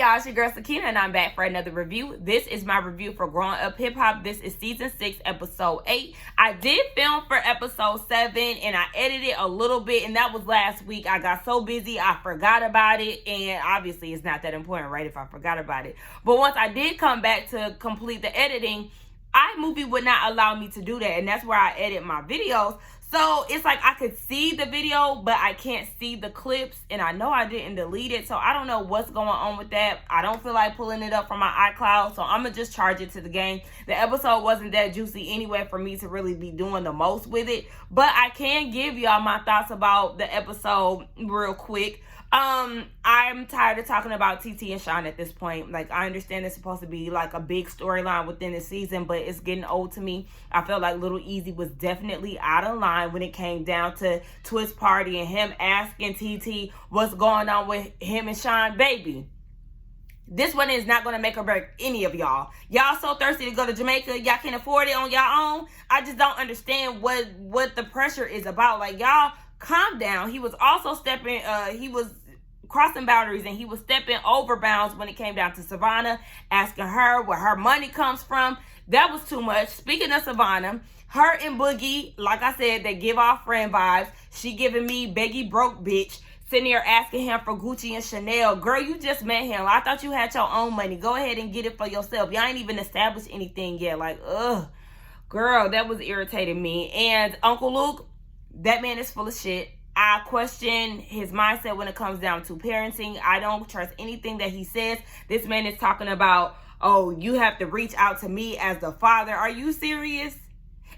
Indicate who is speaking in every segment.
Speaker 1: y'all? It's your girl Sakina, and I'm back for another review. This is my review for Growing Up Hip Hop. This is season 6, episode 8. I did film for episode 7, and I edited a little bit, and that was last week. I got so busy, I forgot about it, and obviously it's not that important, right, if I forgot about it. But once I did come back to complete the editing, iMovie would not allow me to do that, and that's where I edit my videos. So it's like I could see the video, but I can't see the clips, and I know I didn't delete it, so I don't know what's going on with that. I don't feel like pulling it up from my iCloud, so I'm going to just charge it to the game. The episode wasn't that juicy anyway for me to really be doing the most with it, but I can give y'all my thoughts about the episode real quick. I'm tired of talking about TT and Sean at this point. Like, I understand it's supposed to be like a big storyline within the season, but it's getting old to me. I felt like Little Easy was definitely out of line when it came down to Twist Party and him asking TT what's going on with him and Sean. Baby, this one is not going to make or break any of y'all. Y'all so thirsty to go to Jamaica, y'all can't afford it on y'all own. I just don't understand what the pressure is about. Like, y'all calm down. He was also he was crossing boundaries, and he was stepping over bounds when it came down to Savannah, asking her where her money comes from. That was too much. Speaking of Savannah, her and Boogie, like I said, they give off friend vibes. She giving me beggy broke bitch, sitting here asking him for Gucci and Chanel. Girl, you just met him. I thought you had your own money. Go ahead and get it for yourself. Y'all ain't even established anything yet. Like, ugh. Girl, that was irritating me. And Uncle Luke, that man is full of shit. I question his mindset when it comes down to parenting. I don't trust anything that he says. This man is talking about, oh, you have to reach out to me as the father. Are you serious?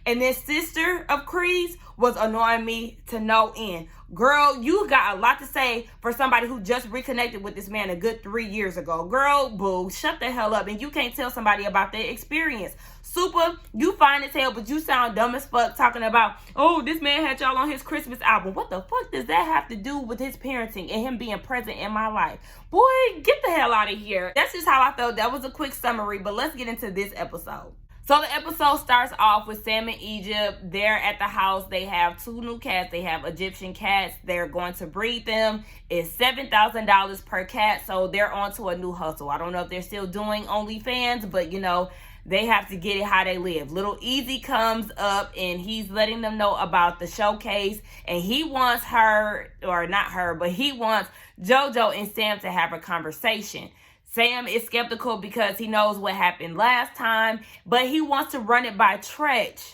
Speaker 1: And this sister of Creed's was annoying me to no end. Girl, you got a lot to say for somebody who just reconnected with this man a good 3 years ago. Girl, boo, shut the hell up. And you can't tell somebody about their experience. Super, you fine as hell, but you sound dumb as fuck talking about, oh, this man had y'all on his Christmas album. What the fuck does that have to do with his parenting and him being present in my life? Boy, get the hell out of here. That's just how I felt. That was a quick summary, but let's get into this episode. So the episode starts off with Sam and Egypt. They're at the house. They have 2 new cats. They have Egyptian cats. They're going to breed them. It's $7,000 per cat, so they're on to a new hustle. I don't know if they're still doing OnlyFans, but, you know, they have to get it how they live. Little Easy comes up, and he's letting them know about the showcase, and he wants her, or not her, but he wants JoJo and Sam to have a conversation. Sam is skeptical because he knows what happened last time, but he wants to run it by Treach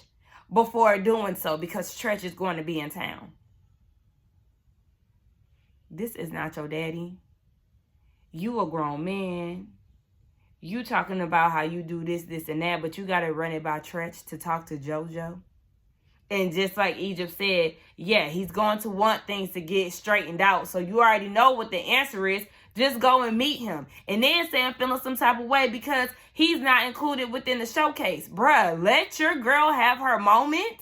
Speaker 1: before doing so because Treach is going to be in town. This is not your daddy. You a grown man. You talking about how you do this, this, and that, but you got to run it by Treach to talk to JoJo. And just like Egypt said, yeah, he's going to want things to get straightened out. So you already know what the answer is. Just go and meet him. And then Sam feeling some type of way because he's not included within the showcase. Bruh, let your girl have her moment,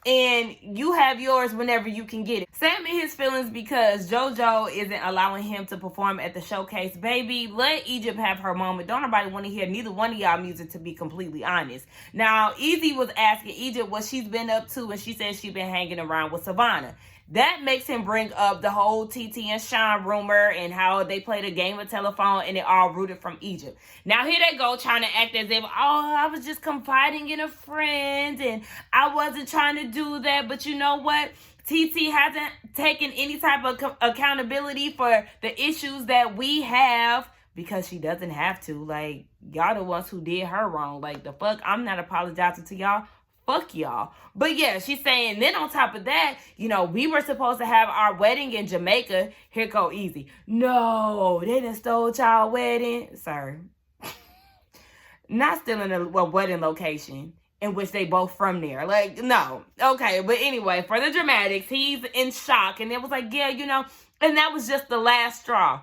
Speaker 1: and you have yours whenever you can get it. Sam in his feelings because JoJo isn't allowing him to perform at the showcase. Baby, let Egypt have her moment. Don't nobody want to hear neither one of y'all music, to be completely honest. Now, Easy was asking Egypt what she's been up to, and she said she's been hanging around with Savannah. That makes him bring up the whole TT and Sean rumor and how they played a game of telephone and it all rooted from Egypt. Now here they go trying to act as if, oh, I was just confiding in a friend and I wasn't trying to do that. But you know what? TT hasn't taken any type of accountability for the issues that we have because she doesn't have to. Like, y'all the ones who did her wrong. Like, the fuck? I'm not apologizing to y'all. Fuck y'all. But yeah, she's saying, then on top of that, you know, we were supposed to have our wedding in Jamaica. Here go Easy. No, they done stole y'all wedding. Sir. Not still in a wedding location in which they both from there. Like, no. Okay, but anyway, for the dramatics, he's in shock. And it was like, yeah, you know, and that was just the last straw.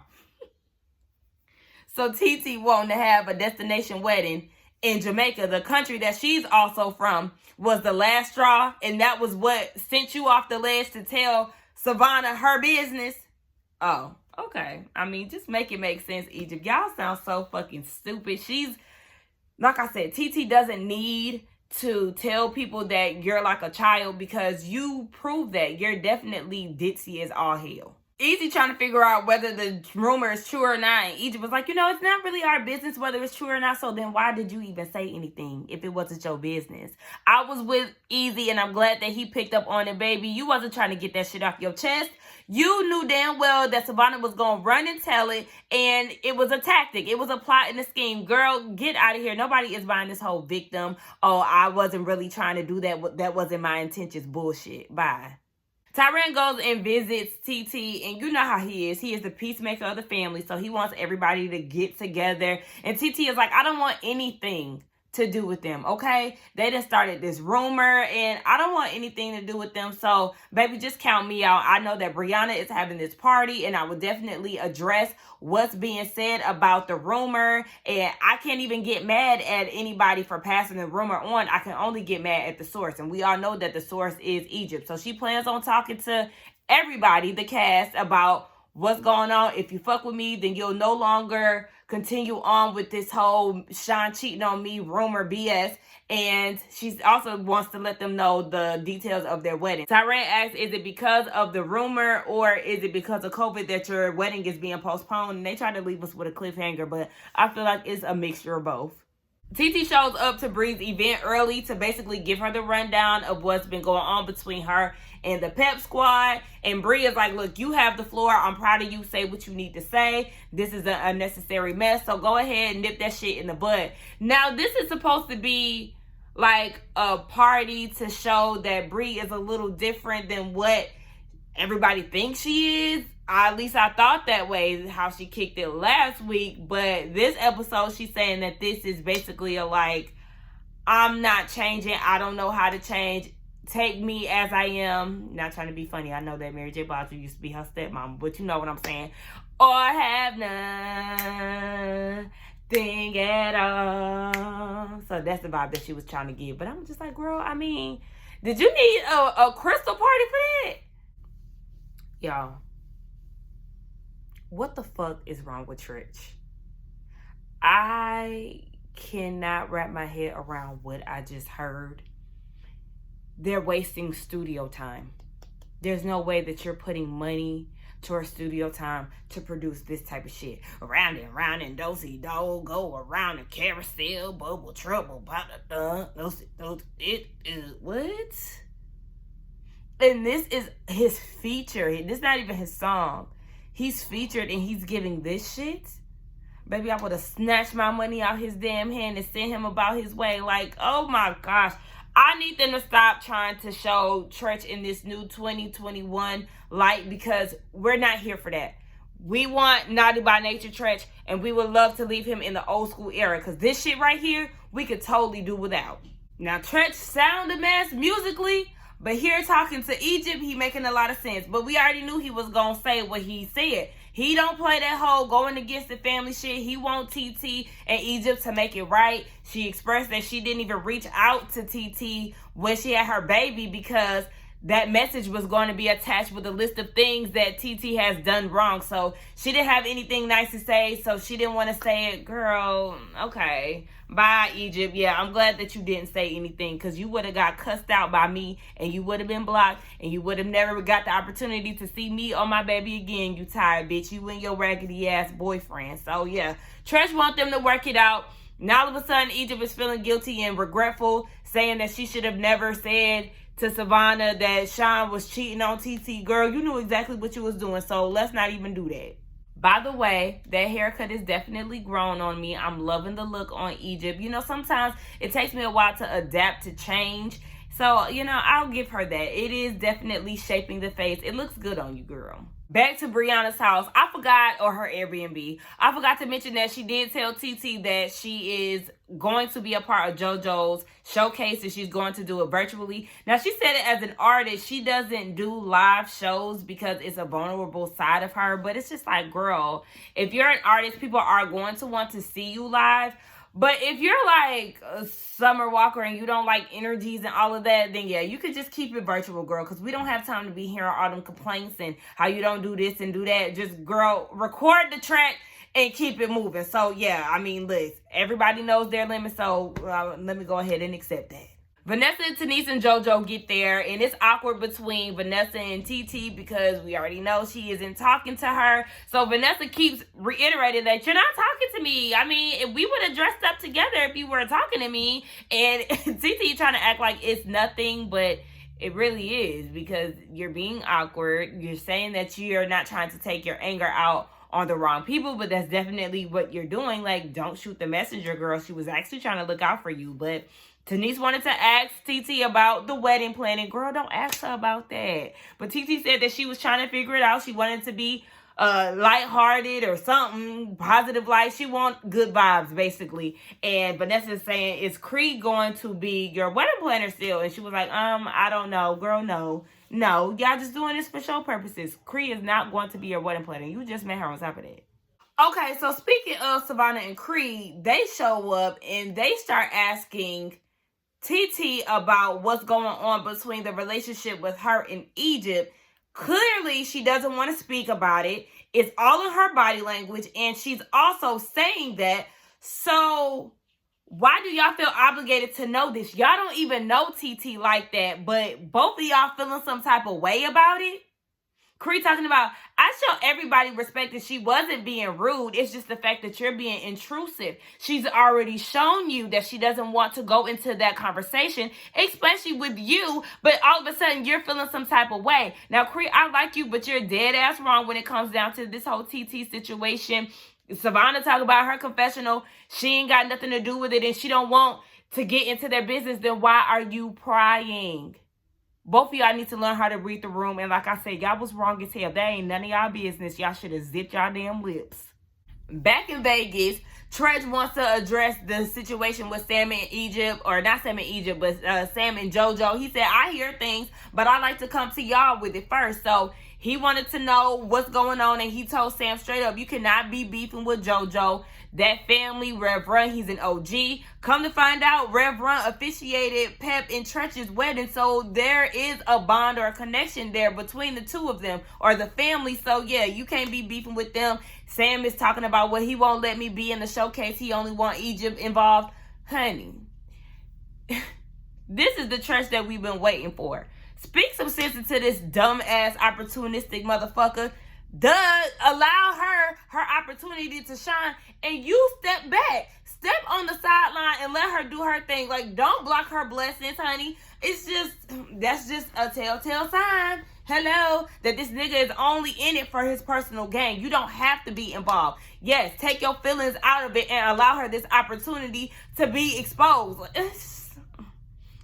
Speaker 1: So TT wanting to have a destination wedding in Jamaica, the country that she's also from, was the last straw, and that was what sent you off the ledge to tell Savannah her business. Oh, okay. I mean, just make it make sense, Egypt. Y'all sound so fucking stupid. She's, like I said, TT doesn't need to tell people that you're like a child because you prove that you're definitely ditzy as all hell. Easy trying to figure out whether the rumor is true or not. And Egypt was like, you know, it's not really our business whether it's true or not. So then why did you even say anything if it wasn't your business? I was with Easy, and I'm glad that he picked up on it, baby. You wasn't trying to get that shit off your chest. You knew damn well that Savannah was going to run and tell it, and it was a tactic. It was a plot and a scheme. Girl, get out of here. Nobody is buying this whole victim. Oh, I wasn't really trying to do that. That wasn't my intentions. Bullshit. Bye. Tyrone goes and visits TT, and you know how he is. He is the peacemaker of the family, so he wants everybody to get together. And TT is like, I don't want anything to do with them, okay? They done started this rumor, and I don't want anything to do with them. So, baby, just count me out. I know that Brianna is having this party, and I will definitely address what's being said about the rumor. And I can't even get mad at anybody for passing the rumor on. I can only get mad at the source. And we all know that the source is Egypt. So she plans on talking to everybody, the cast, about what's going on. If you fuck with me, then you'll no longer continue on with this whole Sean cheating on me rumor BS. And she also wants to let them know the details of their wedding. Tyrone asks, is it because of the rumor or is it because of COVID that your wedding is being postponed? And they try to leave us with a cliffhanger, but I feel like it's a mixture of both. TT shows up to Bree's event early to basically give her the rundown of what's been going on between her and the pep squad. And Bree is like, look, you have the floor. I'm proud of you. Say what you need to say. This is an unnecessary mess. So go ahead and nip that shit in the bud. Now, this is supposed to be like a party to show that Bree is a little different than what everybody thinks she is. At least I thought that way, how she kicked it last week. But this episode, she's saying that this is basically a like, I'm not changing. I don't know how to change. Take me as I am. Not trying to be funny. I know that Mary J. Blige used to be her stepmom, but you know what I'm saying. Or have nothing at all. So that's the vibe that she was trying to give. But I'm just like, girl, I mean, did you need a crystal party for that? Y'all, what the fuck is wrong with Treach? I cannot wrap my head around what I just heard. They're wasting studio time. There's no way that you're putting money towards studio time to produce this type of shit. Around and round and dosey dog, go around the carousel, bubble trouble, it is what? And this is his feature. This is not even his song. He's featured and he's giving this shit. Baby, I would have snatched my money out his damn hand and sent him about his way. Like, oh my gosh. I need them to stop trying to show Treach in this new 2021 light because we're not here for that. We want Naughty by Nature Treach, and we would love to leave him in the old school era because this shit right here, we could totally do without. Now, Treach sound a mess musically, but here talking to Egypt, he making a lot of sense. But we already knew he was going to say what he said. He don't play that whole going against the family shit. He want TT and Egypt to make it right. She expressed that she didn't even reach out to TT when she had her baby because that message was going to be attached with a list of things that TT has done wrong. So she didn't have anything nice to say, so she didn't want to say it. Girl, okay. Bye, Egypt. Yeah, I'm glad that you didn't say anything because you would have got cussed out by me and you would have been blocked and you would have never got the opportunity to see me or my baby again, you tired bitch. You and your raggedy ass boyfriend. So, yeah, Treach want them to work it out. Now, all of a sudden, Egypt is feeling guilty and regretful, saying that she should have never said to Savannah that Sean was cheating on TT. Girl, you knew exactly what you was doing, so let's not even do that. By the way, that haircut is definitely grown on me. I'm loving the look on Egypt. You know, sometimes it takes me a while to adapt to change. So, you know, I'll give her that. It is definitely shaping the face. It looks good on you, girl. Back to Brianna's house. I forgot, or her Airbnb. I forgot to mention that she did tell TT that she is going to be a part of JoJo's showcase and she's going to do it virtually. Now, she said it as an artist. She doesn't do live shows because it's a vulnerable side of her. But it's just like, girl, if you're an artist, people are going to want to see you live. But if you're like a Summer Walker and you don't like energies and all of that, then yeah, you could just keep it virtual, girl, because we don't have time to be hearing all them complaints and how you don't do this and do that. Just, girl, record the track and keep it moving. So, yeah, I mean, listen, everybody knows their limits, so let me go ahead and accept that. Vanessa, Denise, and JoJo get there, and it's awkward between Vanessa and TT because we already know she isn't talking to her. So Vanessa keeps reiterating that you're not talking to me. I mean, if we would have dressed up together if you were talking to me. And TT trying to act like it's nothing, but it really is because you're being awkward. You're saying that you're not trying to take your anger out on the wrong people, but that's definitely what you're doing. Like, don't shoot the messenger, girl. She was actually trying to look out for you, but Denise wanted to ask TT about the wedding planning. Girl, don't ask her about that. But TT said that she was trying to figure it out. She wanted to be lighthearted or something, positive light. She wants good vibes, basically. And Vanessa is saying, is Creed going to be your wedding planner still? And she was like, I don't know. Girl, no. No, y'all just doing this for show purposes. Creed is not going to be your wedding planner. You just met her on top of that. Okay, so speaking of Savannah and Creed, they show up and they start asking TT about what's going on between the relationship with her and Egypt. Clearly, she doesn't want to speak about it. It's all in her body language, and she's also saying that. So why do y'all feel obligated to know this? Y'all don't even know TT like that, but both of y'all feeling some type of way about it? Cree talking about, I show everybody respect that she wasn't being rude. It's just the fact that you're being intrusive. She's already shown you that she doesn't want to go into that conversation, especially with you, but all of a sudden you're feeling some type of way. Now, Cree, I like you, but you're dead ass wrong when it comes down to this whole TT situation. Savannah talk about her confessional. She ain't got nothing to do with it and she don't want to get into their business. Then why are you prying? Both of y'all need to learn how to read the room. And like I said, y'all was wrong as hell. That ain't none of y'all business. Y'all should have zipped y'all damn lips. Back in Vegas, Treach wants to address the situation with Sam in Egypt. Or not Sam in Egypt, but Sam and JoJo. He said, I hear things, but I like to come to y'all with it first. So he wanted to know what's going on. And he told Sam straight up, you cannot be beefing with JoJo. That family, Rev Run, he's an OG. Come to find out, Rev Run officiated Pep and Treach's wedding. So there is a bond or a connection there between the two of them or the family. So yeah, you can't be beefing with them. Sam is talking about, well, he won't let me be in the showcase. He only want Egypt involved. Honey, this is the Treach that we've been waiting for. Speak some sense into this dumb-ass opportunistic motherfucker. Allow her opportunity to shine, and you step back, step on the sideline and let her do her thing. Like, don't block her blessings, honey. That's just a telltale sign, hello, that this nigga is only in it for his personal gain. You don't have to be involved. Yes, take your feelings out of it and allow her this opportunity to be exposed.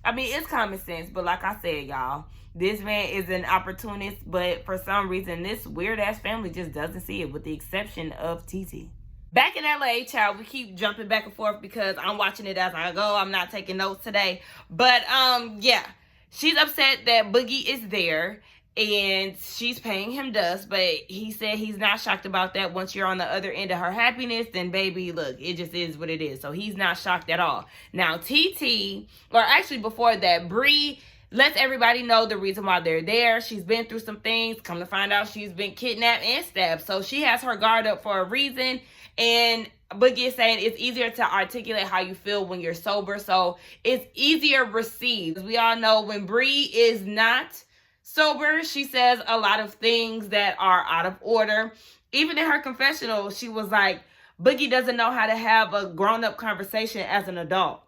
Speaker 1: I mean, it's common sense, but like I said, y'all, this man is an opportunist, but for some reason, this weird-ass family just doesn't see it, with the exception of TT. Back in LA, child, we keep jumping back and forth because I'm watching it as I go. I'm not taking notes today. But, yeah, she's upset that Boogie is there, and she's paying him dust, but he said he's not shocked about that. Once you're on the other end of her happiness, then baby, look, it just is what it is. So he's not shocked at all. Now, TT, or actually before that, Bree lets everybody know the reason why they're there. She's been through some things. Come to find out, she's been kidnapped and stabbed. So she has her guard up for a reason. And Boogie is saying it's easier to articulate how you feel when you're sober. So it's easier received. We all know when Bree is not sober, she says a lot of things that are out of order. Even in her confessional, she was like, Boogie doesn't know how to have a grown-up conversation as an adult.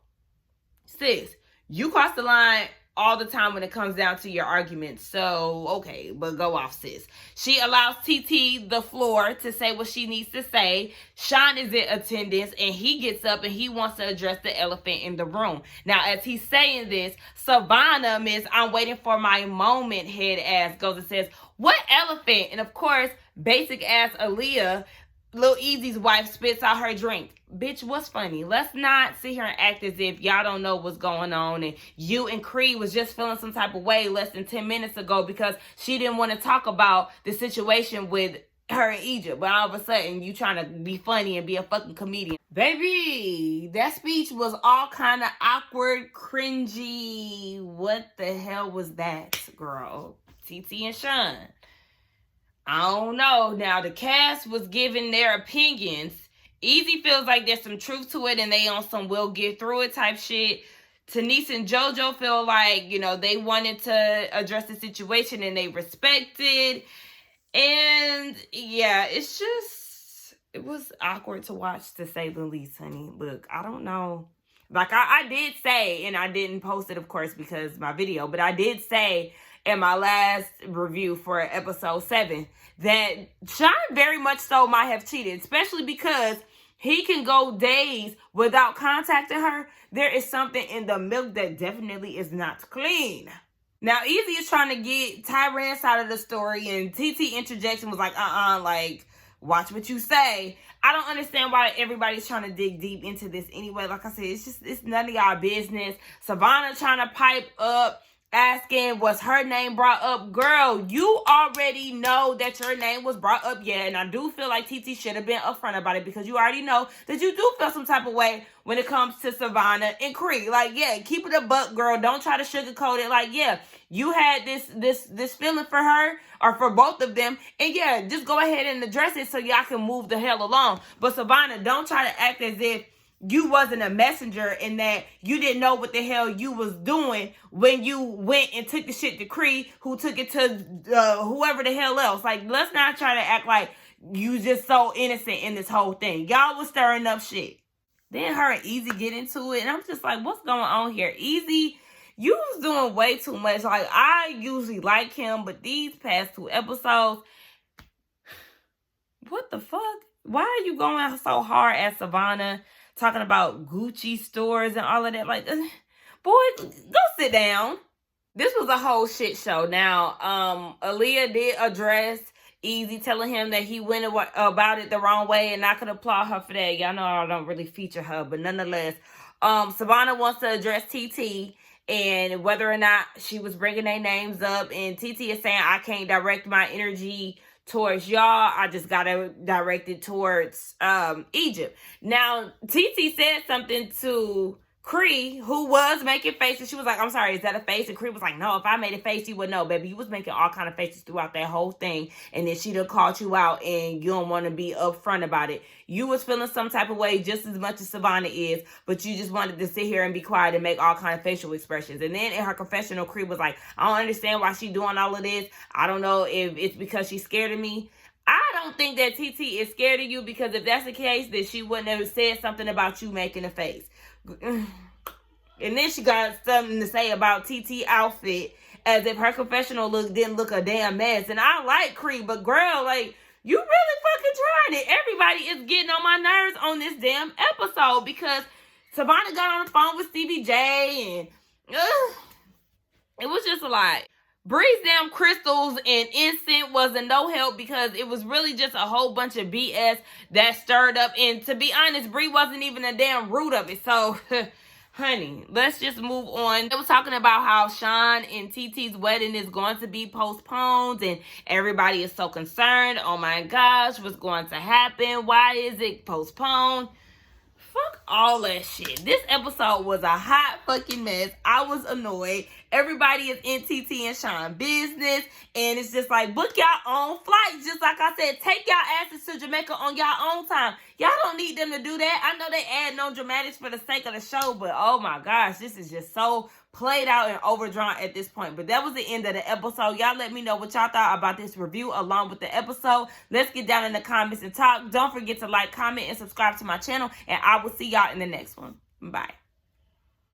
Speaker 1: Sis, you cross the line all the time when it comes down to your arguments. So, okay, but go off, sis. She allows TT the floor to say what she needs to say. Sean is in attendance, and he gets up and he wants to address the elephant in the room. Now, as he's saying this, Savannah, Miss I'm waiting for my moment head ass goes and says, what elephant? And of course, basic ass Aaliyah, Lil Easy's wife, spits out her drink. Bitch, what's funny? Let's not sit here and act as if y'all don't know what's going on and you and Creed was just feeling some type of way less than 10 minutes ago because she didn't want to talk about the situation with her in Egypt. But all of a sudden, you trying to be funny and be a fucking comedian. Baby, that speech was all kind of awkward, cringy. What the hell was that, girl? TT and Sean. I don't know. Now, the cast was giving their opinions. Easy feels like there's some truth to it and they on some we'll get through it type shit. Denise and JoJo feel like, you know, they wanted to address the situation and they respected. And yeah, it's just, it was awkward to watch, to say the least, honey. Look, I don't know. Like I did say, and I didn't post it, of course, because my video, but I did say in my last review for episode 7 that Sean very much so might have cheated, especially because he can go days without contacting her. There is something in the milk that definitely is not clean. Now, Easy is trying to get Tyrone's side of the story, and TT interjection was like, like, watch what you say. I don't understand why everybody's trying to dig deep into this anyway. Like I said, it's none of y'all business. Savannah trying to pipe up, asking, was her name brought up? Girl, you already know that your name was brought up, yeah, and I do feel like TT should have been upfront about it, because you already know that you do feel some type of way when it comes to Savannah and Cree. Like, yeah, keep it a buck, girl. Don't try to sugarcoat it. Like, yeah, you had this feeling for her or for both of them, and yeah, just go ahead and address it so y'all can move the hell along. But Savannah, don't try to act as if you wasn't a messenger and that you didn't know what the hell you was doing when you went and took the shit to Cree, who took it to whoever the hell else. Like, let's not try to act like you just so innocent in this whole thing. Y'all was stirring up shit. Then her and Easy get into it, and I'm just like, what's going on here? Easy, you was doing way too much. Like, I usually like him, but these past 2 episodes, what the fuck? Why are you going so hard at Savannah? Talking about Gucci stores and all of that. Like, boy, go sit down. This was a whole shit show. Now, Aaliyah did address Easy, telling him that he went about it the wrong way, and I could applaud her for that. Y'all know I don't really feature her, but nonetheless, Savannah wants to address TT and whether or not she was bringing their names up, and TT is saying, I can't direct my energy towards y'all, I just gotta direct it towards Egypt. Now, TT said something to Cree, who was making faces. She was like, I'm sorry, is that a face? And Cree was like, no, if I made a face, you would know, baby. You was making all kind of faces throughout that whole thing, and then she done called you out, and you don't want to be upfront about it. You was feeling some type of way just as much as Savannah is, but you just wanted to sit here and be quiet and make all kind of facial expressions. And then in her confessional, Cree was like, I don't understand why she doing all of this. I don't know if it's because she's scared of me. I don't think that TT is scared of you, because if that's the case, then she wouldn't have said something about you making a face. And then she got something to say about TT outfit, as if her confessional look didn't look a damn mess. And I like Cree, but girl, like, you really fucking trying it. Everybody is getting on my nerves on this damn episode, because Savannah got on the phone with CBJ, and it was just a lot. Bree's damn crystals and incense wasn't no help, because it was really just a whole bunch of BS that stirred up. And to be honest, Bree wasn't even a damn root of it. So, honey, let's just move on. They were talking about how Sean and TT's wedding is going to be postponed, and everybody is so concerned. Oh my gosh, what's going to happen? Why is it postponed? Fuck all that shit. This episode was a hot fucking mess. I was annoyed. Everybody is in TT and Sean business, and it's just like, book y'all own flights. Just like I said, take y'all asses to Jamaica on y'all own time. Y'all don't need them to do that. I know they add no dramatics for the sake of the show, but oh my gosh, this is just so played out and overdrawn at this point. But that was the end of the episode. Y'all let me know what y'all thought about this review along with the episode. Let's get down in the comments and talk. Don't forget to like, comment, and subscribe to my channel, and I will see y'all in the next one. Bye.